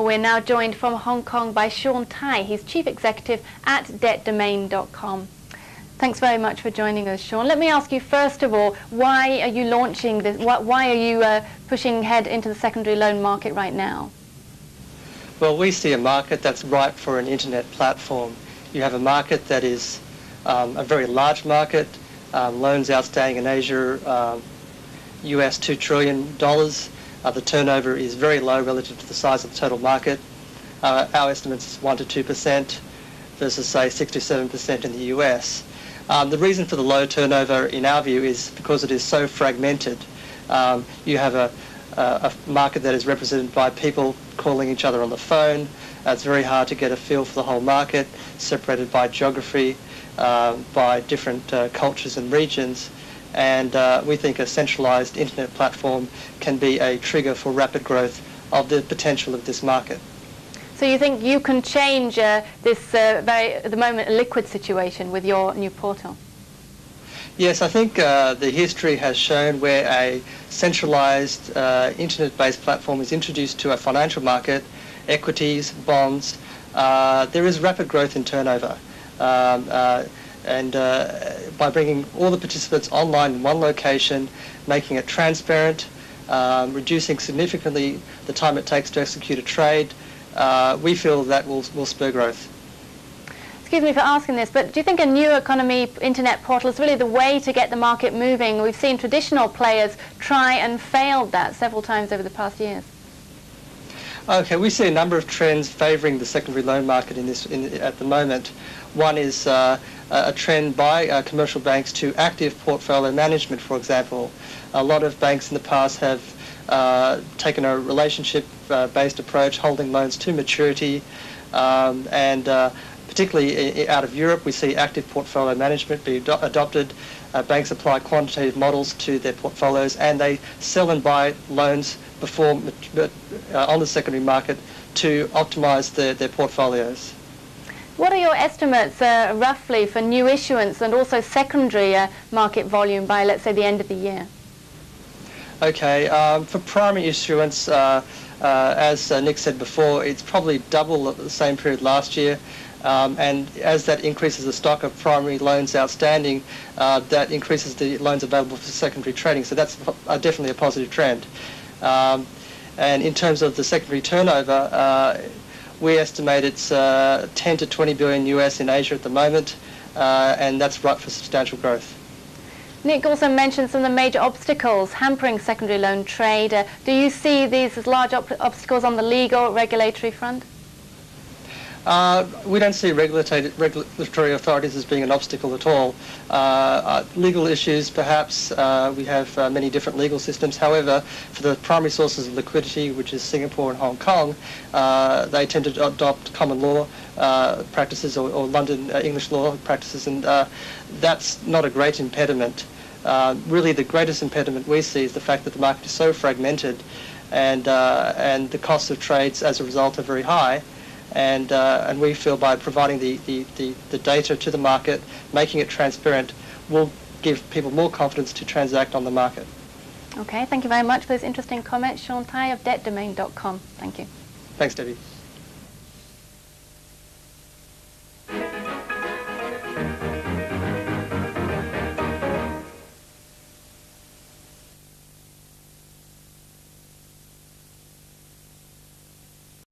Well, we're now joined from Hong Kong by Sean Tai. He's Chief Executive at debtdomain.com. Thanks very much for joining us, Sean. Let me ask you, first of all, why are you launching this? Why are you pushing ahead into the secondary loan market right now? Well, we see a market that's ripe for an internet platform. You have a market that is a very large market, loans outstanding in Asia, US $2 trillion. The turnover is very low relative to the size of the total market. Our estimates is 1 to 2% versus, say, 6 to 7% in the US. The reason for the low turnover, in our view, is because it is so fragmented. You have a market that is represented by people calling each other on the phone. It's very hard to get a feel for the whole market, separated by geography, by different cultures and regions. And we think a centralized internet platform can be a trigger for rapid growth of the potential of this market. So you think you can change this at the moment, liquid situation with your new portal? Yes, I think the history has shown where a centralized internet-based platform is introduced to a financial market, equities, bonds, there is rapid growth in turnover. And by bringing all the participants online in one location, making it transparent, reducing significantly the time it takes to execute a trade, we feel that will spur growth. Excuse me for asking this, but do you think a new economy internet portal is really the way to get the market moving? We've seen traditional players try and fail that several times over the past years. Okay, we see a number of trends favouring the secondary loan market at the moment. One is a trend by commercial banks to active portfolio management, for example. A lot of banks in the past have taken a relationship-based approach, holding loans to maturity, and particularly out of Europe, we see active portfolio management be adopted. Banks apply quantitative models to their portfolios, and they sell and buy loans before on the secondary market to optimize their portfolios. What are your estimates roughly for new issuance and also secondary market volume by, let's say, the end of the year? Okay, for primary issuance, as Nick said before, it's probably double the same period last year. And as that increases the stock of primary loans outstanding, that increases the loans available for secondary trading. So that's definitely a positive trend. And in terms of the secondary turnover, we estimate it's 10 to 20 billion US in Asia at the moment, and that's ripe for substantial growth. Nick also mentioned some of the major obstacles hampering secondary loan trade. Do you see these as large obstacles on the legal, regulatory front? We don't see regulatory authorities as being an obstacle at all. Legal issues, perhaps, we have many different legal systems. However, for the primary sources of liquidity, which is Singapore and Hong Kong, they tend to adopt common law practices or London English law practices, and that's not a great impediment. Really, the greatest impediment we see is the fact that the market is so fragmented, and the costs of trades as a result are very high. And we feel by providing the data to the market, making it transparent, will give people more confidence to transact on the market. Okay, thank you very much for those interesting comments. Sean Tai of debtdomain.com. Thank you. Thanks, Debbie.